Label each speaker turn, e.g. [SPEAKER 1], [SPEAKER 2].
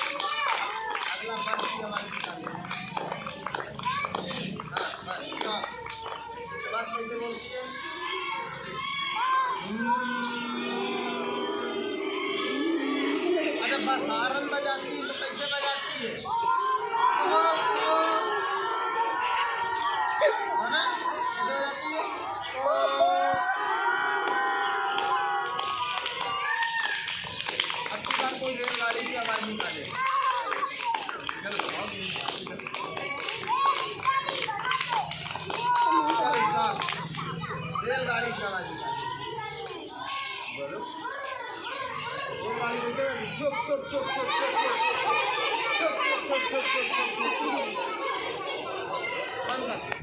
[SPEAKER 1] अगला बस हमारे निकालिए। हाँ बस कैसे बोलती है? अरे बस हारन बजाती है तो कैसे बजाती है? है ना? कैसे बजाती है? अब की बार कोई रेलगाड़ी की आवाज निकाले। रेलगाड़ी की आवाज निकाले। बोलो रेलगाड़ी बोलते चुप चुप चुप चुप चुप चुप चुप चुप चुप चुप चुप चुप चुप